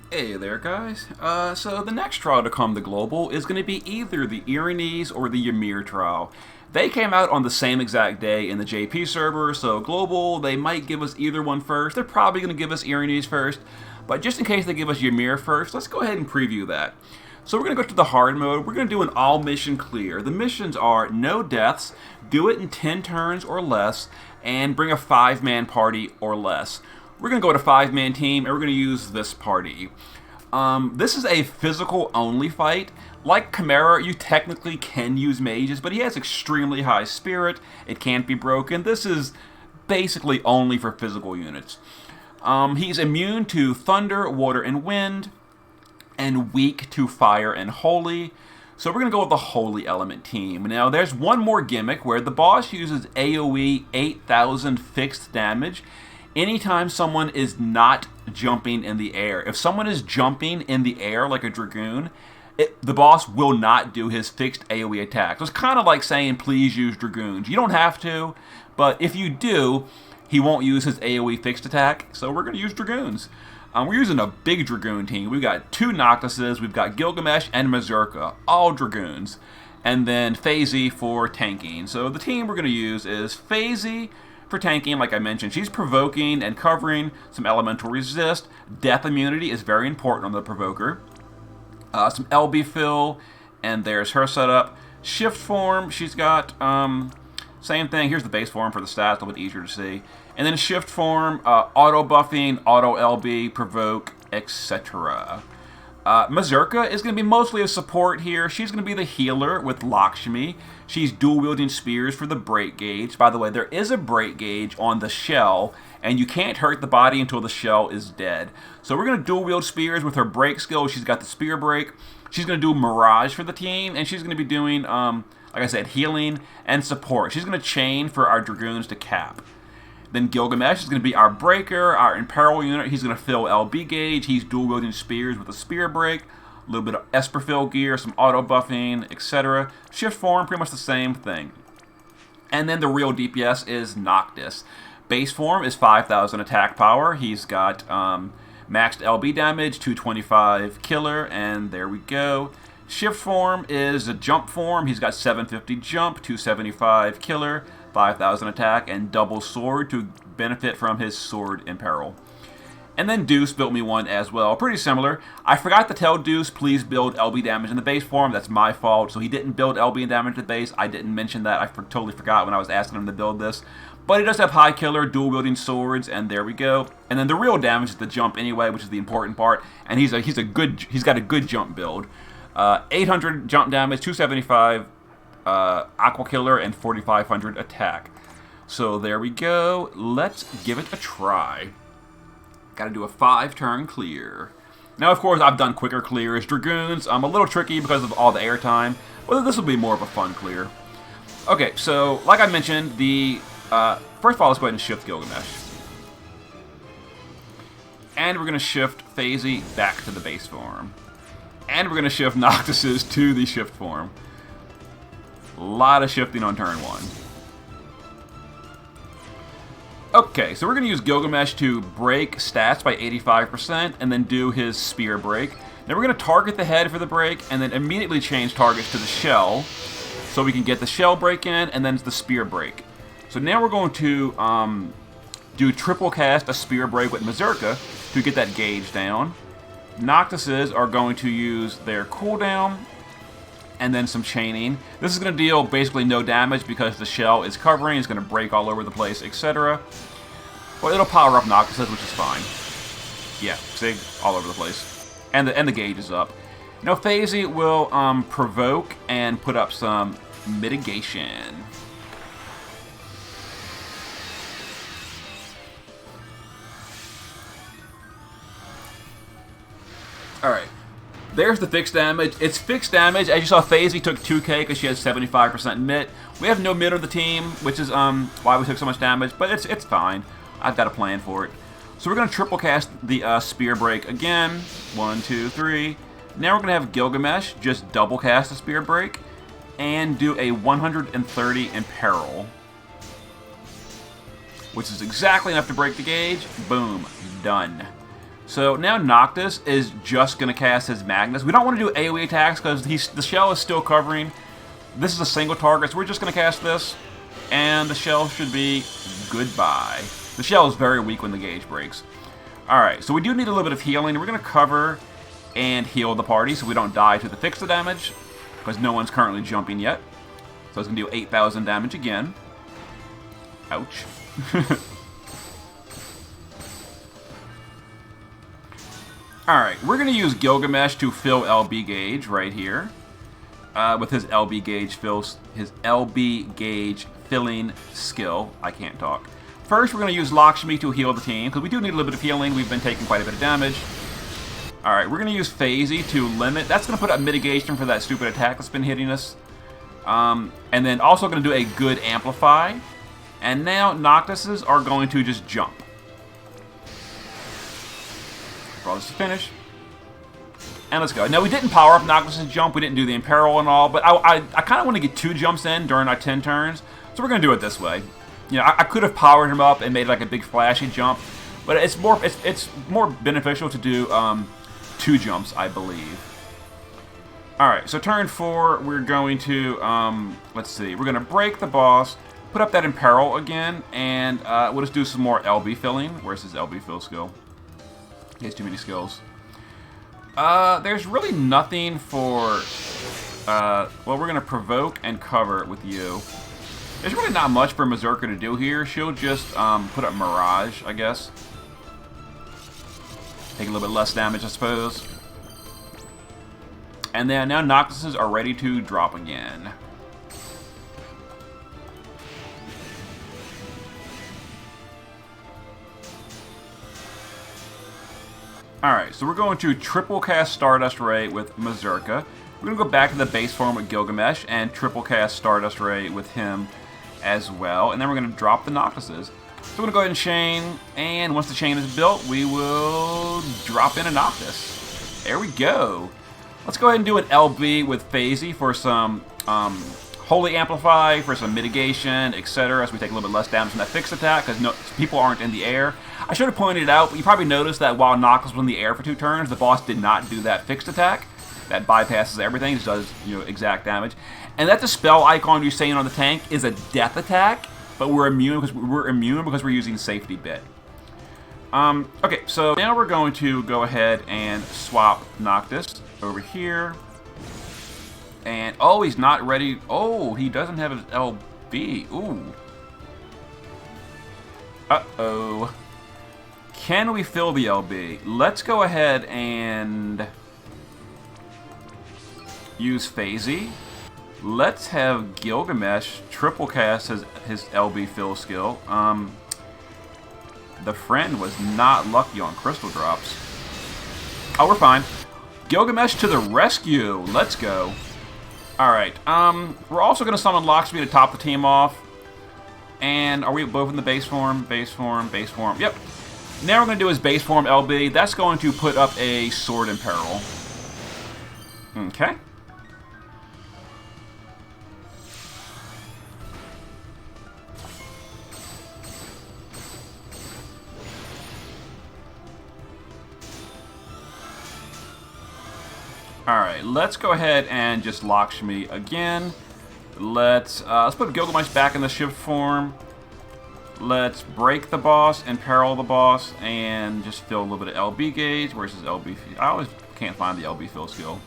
Hey there, guys. So the next trial to come to Global is going to be either the Ymir or the Ymir trial. They came out on the same exact day in the JP server, so Global, they might give us either one first. They're probably going to give us Ymir first, but just in case they give us Ymir first, let's go ahead and preview that. So we're going to go to the hard mode. We're going to do an all mission clear. The missions are no deaths, do it in 10 turns or less, and bring a 5-man party or less. We're going to go to 5-man team, and we're going to use this party. This is a physical-only fight. Like Chimera, you technically can use mages, but he has extremely high spirit. It can't be broken. This is basically only for physical units. He's immune to thunder, water, and wind, and weak to fire and holy. So we're going to go with the holy element team. Now, there's one more gimmick where the boss uses AoE 8,000 fixed damage anytime someone is not jumping in the air. If someone is jumping in the air like a Dragoon, the boss will not do his fixed AoE attack. So it's kind of like saying, please use Dragoons. You don't have to, but if you do, he won't use his AoE fixed attack, so we're going to use Dragoons. We're using a big Dragoon team. We've got 2 Noctises, we've got Gilgamesh and Mazurka, all Dragoons. And then FaZe for tanking. So the team we're going to use is FaZe for tanking, like I mentioned. She's provoking and covering some elemental resist. Death immunity is very important on the provoker. Some LB fill, and there's her setup. Shift form, she's got same thing. Here's the base form for the stats, a little bit easier to see. And then shift form, auto buffing, auto LB, provoke, etc. Mazurka is going to be mostly a support here. She's going to be the healer with Lakshmi. She's dual-wielding spears for the break gauge. By the way, there is a break gauge on the shell, and you can't hurt the body until the shell is dead. So we're going to dual-wield spears with her break skill. She's got the spear break. She's going to do Mirage for the team, and she's going to be doing, like I said, healing and support. She's going to chain for our Dragoons to cap. Then Gilgamesh is going to be our breaker, our Imperil unit. He's going to fill LB gauge. He's dual-wielding spears with a spear break, a little bit of Esper fill gear, some auto buffing, etc. Shift form, pretty much the same thing. And then the real DPS is Noctis. Base form is 5,000 attack power. He's got maxed LB damage, 225 killer, and there we go. Shift form is a jump form. He's got 750 jump, 275 killer, 5,000 attack, and double sword to benefit from his sword Imperil. And then Deuce built me one as well, pretty similar. I forgot to tell Deuce, please build LB damage in the base form. That's my fault. So he didn't build LB damage in the base. I didn't mention that. I totally forgot when I was asking him to build this. But he does have high killer, dual wielding swords, and there we go. And then the real damage is the jump anyway, which is the important part. And he's got a good jump build. 800 jump damage, 275 Aqua Killer, and 4,500 attack. So there we go. Let's give it a try. Gotta do a 5-turn clear. Now, of course, I've done quicker clears. Dragoons, a little tricky because of all the airtime. But this will be more of a fun clear. Okay, so, like I mentioned, the... first of all, let's go ahead and shift Gilgamesh. And we're going to shift FaZe back to the base form. And we're going to shift Noctises to the shift form. A lot of shifting on turn 1. Okay, so we're going to use Gilgamesh to break stats by 85% and then do his spear break. Now we're going to target the head for the break and then immediately change targets to the shell so we can get the shell break in and then the spear break. So now we're going to do triple cast a spear break with Mazurka to get that gauge down. Noctises are going to use their cooldown and then some chaining. This is going to deal basically no damage because the shell is covering. It's going to break all over the place, etc. But it'll power up Noctises, which is fine. Yeah, see? All over the place. And the gauge is up. Now, FaZe will provoke and put up some mitigation. Alright. There's the fixed damage. It's fixed damage. As you saw, FaZe took 2k because she has 75% mitt. We have no mitt on the team, which is why we took so much damage, but it's fine. I've got a plan for it. So we're going to triple cast the spear break again. 1, 2, 3. Now we're going to have Gilgamesh just double cast the spear break and do a 130 Imperil, which is exactly enough to break the gauge. Boom. Done. So now Noctis is just going to cast his Magnus. We don't want to do AoE attacks because the shell is still covering. This is a single target, so we're just going to cast this. And the shell should be goodbye. The shell is very weak when the gauge breaks. Alright, so we do need a little bit of healing. We're going to cover and heal the party so we don't die to the fix the damage. Because no one's currently jumping yet. So it's going to do 8,000 damage again. Ouch. Alright, we're going to use Gilgamesh to fill LB gauge right here. With his LB gauge filling skill. I can't talk. First, we're going to use Lakshmi to heal the team, because we do need a little bit of healing. We've been taking quite a bit of damage. Alright, we're going to use Phasey to limit. That's going to put up mitigation for that stupid attack that's been hitting us. And then also going to do a good amplify. And now Noctises are going to just jump. Draw this to finish. And let's go. Now, we didn't power up Noctis' jump. We didn't do the Imperil and all. But I kind of want to get 2 jumps in during our 10 turns. So we're going to do it this way. You know, I could have powered him up and made like a big flashy jump. But it's more beneficial to do 2 jumps, I believe. Alright, so turn 4, we're going to, let's see. We're going to break the boss, put up that Imperil again, and we'll just do some more LB filling. Where's his LB fill skill? He has too many skills. There's really nothing for, well, we're going to provoke and cover with you. There's really not much for Mazurka to do here. She'll just put up Mirage, I guess. Take a little bit less damage, I suppose. And then now Noctises are ready to drop again. Alright, so we're going to triple cast Stardust Ray with Mazurka. We're going to go back to the base form with Gilgamesh and triple cast Stardust Ray with him as well. And then we're going to drop the Noctises. So we're going to go ahead and chain, and once the chain is built, we will drop in a Noctis. There we go. Let's go ahead and do an LB with Phasey for some Holy Amplify, for some mitigation, etc. So we take a little bit less damage from that fixed attack, because people aren't in the air. I should have pointed it out, but you probably noticed that while Noctis was in the air for 2 turns, the boss did not do that fixed attack. That bypasses everything, just does, you know, exact damage. And that dispel icon you're saying on the tank is a death attack, but we're immune because we're using safety bit. Okay, so now we're going to go ahead and swap Noctis over here. And oh, he's not ready. Oh, he doesn't have his LB. Ooh. Uh-oh. Can we fill the LB? Let's go ahead and use Phasey. Let's have Gilgamesh triple cast his LB fill skill. The friend was not lucky on crystal drops. Oh, we're fine. Gilgamesh to the rescue. Let's go. Alright, we're also going to summon Lakshmi to top the team off. And are we both in the base form? Base form, base form. Yep. Now we're going to do his base form LB. That's going to put up a Sword in Peril. Okay. Alright, let's go ahead and just Lakshmi again. Let's put Gilgamesh back in the shift form. Let's break the boss, imperil the boss, and just fill a little bit of LB gauge. Where's his LB? I always can't find the LB fill skill.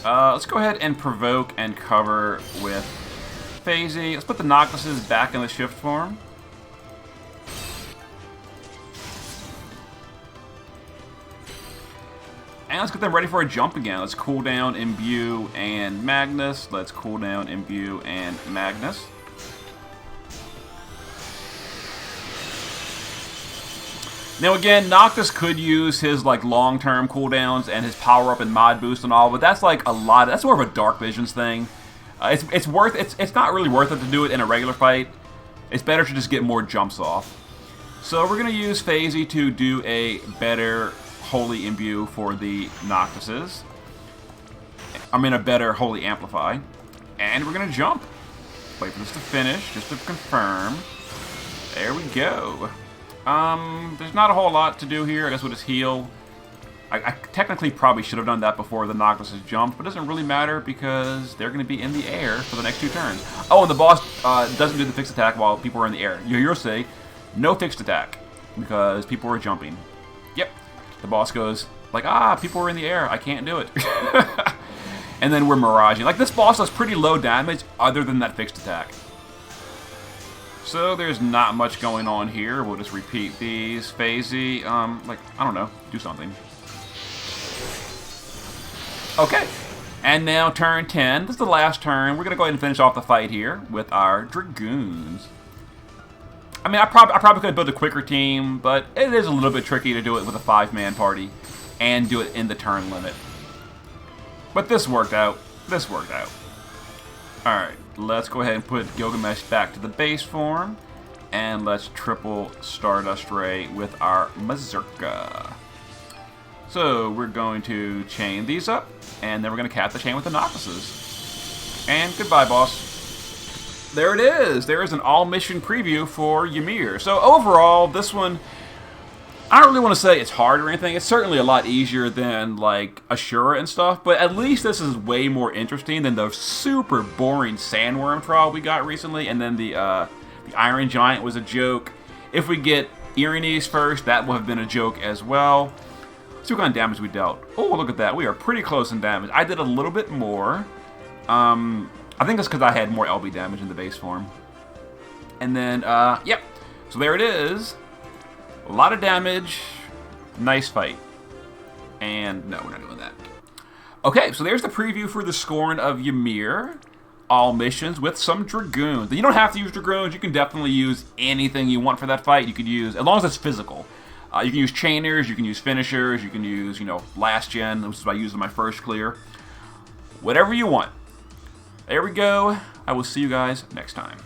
Let's go ahead and provoke and cover with Phasey. Let's put the Noctises back in the shift form. And let's get them ready for a jump again. Let's cool down, Imbue, and Magnus. Let's cool down, Imbue, and Magnus. Now again, Noctis could use his like long-term cooldowns and his power-up and mod boost and all, but that's like a lot. That's more of a Dark Visions thing. It's not really worth it to do it in a regular fight. It's better to just get more jumps off. So we're gonna use Phasey to do a better Holy Imbue for the Noctises. I mean a better Holy Amplify. And we're gonna jump. Wait for this to finish, just to confirm. There we go. There's not a whole lot to do here. I guess we'll just heal. I technically probably should have done that before the Noctis has jumped, but it doesn't really matter because they're going to be in the air for the next 2 turns. Oh, and the boss doesn't do the fixed attack while people are in the air. You'll say, no fixed attack, because people are jumping. Yep. The boss goes, like, people are in the air. I can't do it. And then we're miraging. Like, this boss does pretty low damage other than that fixed attack. So there's not much going on here. We'll just repeat these. Phasey, like, I don't know, do something. Okay, and now turn 10. This is the last turn. We're going to go ahead and finish off the fight here with our Dragoons. I mean, I probably could have built a quicker team, but it is a little bit tricky to do it with a 5-man party and do it in the turn limit. But this worked out. This worked out. Alright, let's go ahead and put Gilgamesh back to the base form. And let's triple Stardust Ray with our Mazurka. So we're going to chain these up, and then we're going to cap the chain with the Noctises. And goodbye, boss. There it is. There is an all-mission preview for Ymir. So overall, this one, I don't really want to say it's hard or anything. It's certainly a lot easier than, like, Ashura and stuff, but at least this is way more interesting than the super boring Sandworm trial we got recently, and then the Iron Giant was a joke. If we get Yrines first, that will have been a joke as well. Let's see what kind of damage we dealt. Oh, look at that. We are pretty close in damage. I did a little bit more. I think that's because I had more LB damage in the base form. And then, yep. So there it is. A lot of damage. Nice fight. And no, we're not doing that. Okay, so there's the preview for the Scorn of Ymir. All missions with some Dragoons. You don't have to use Dragoons. You can definitely use anything you want for that fight. You could use, as long as it's physical. You can use Chainers, you can use Finishers, you can use, you know, Last Gen, which is what I used in my first clear. Whatever you want. There we go. I will see you guys next time.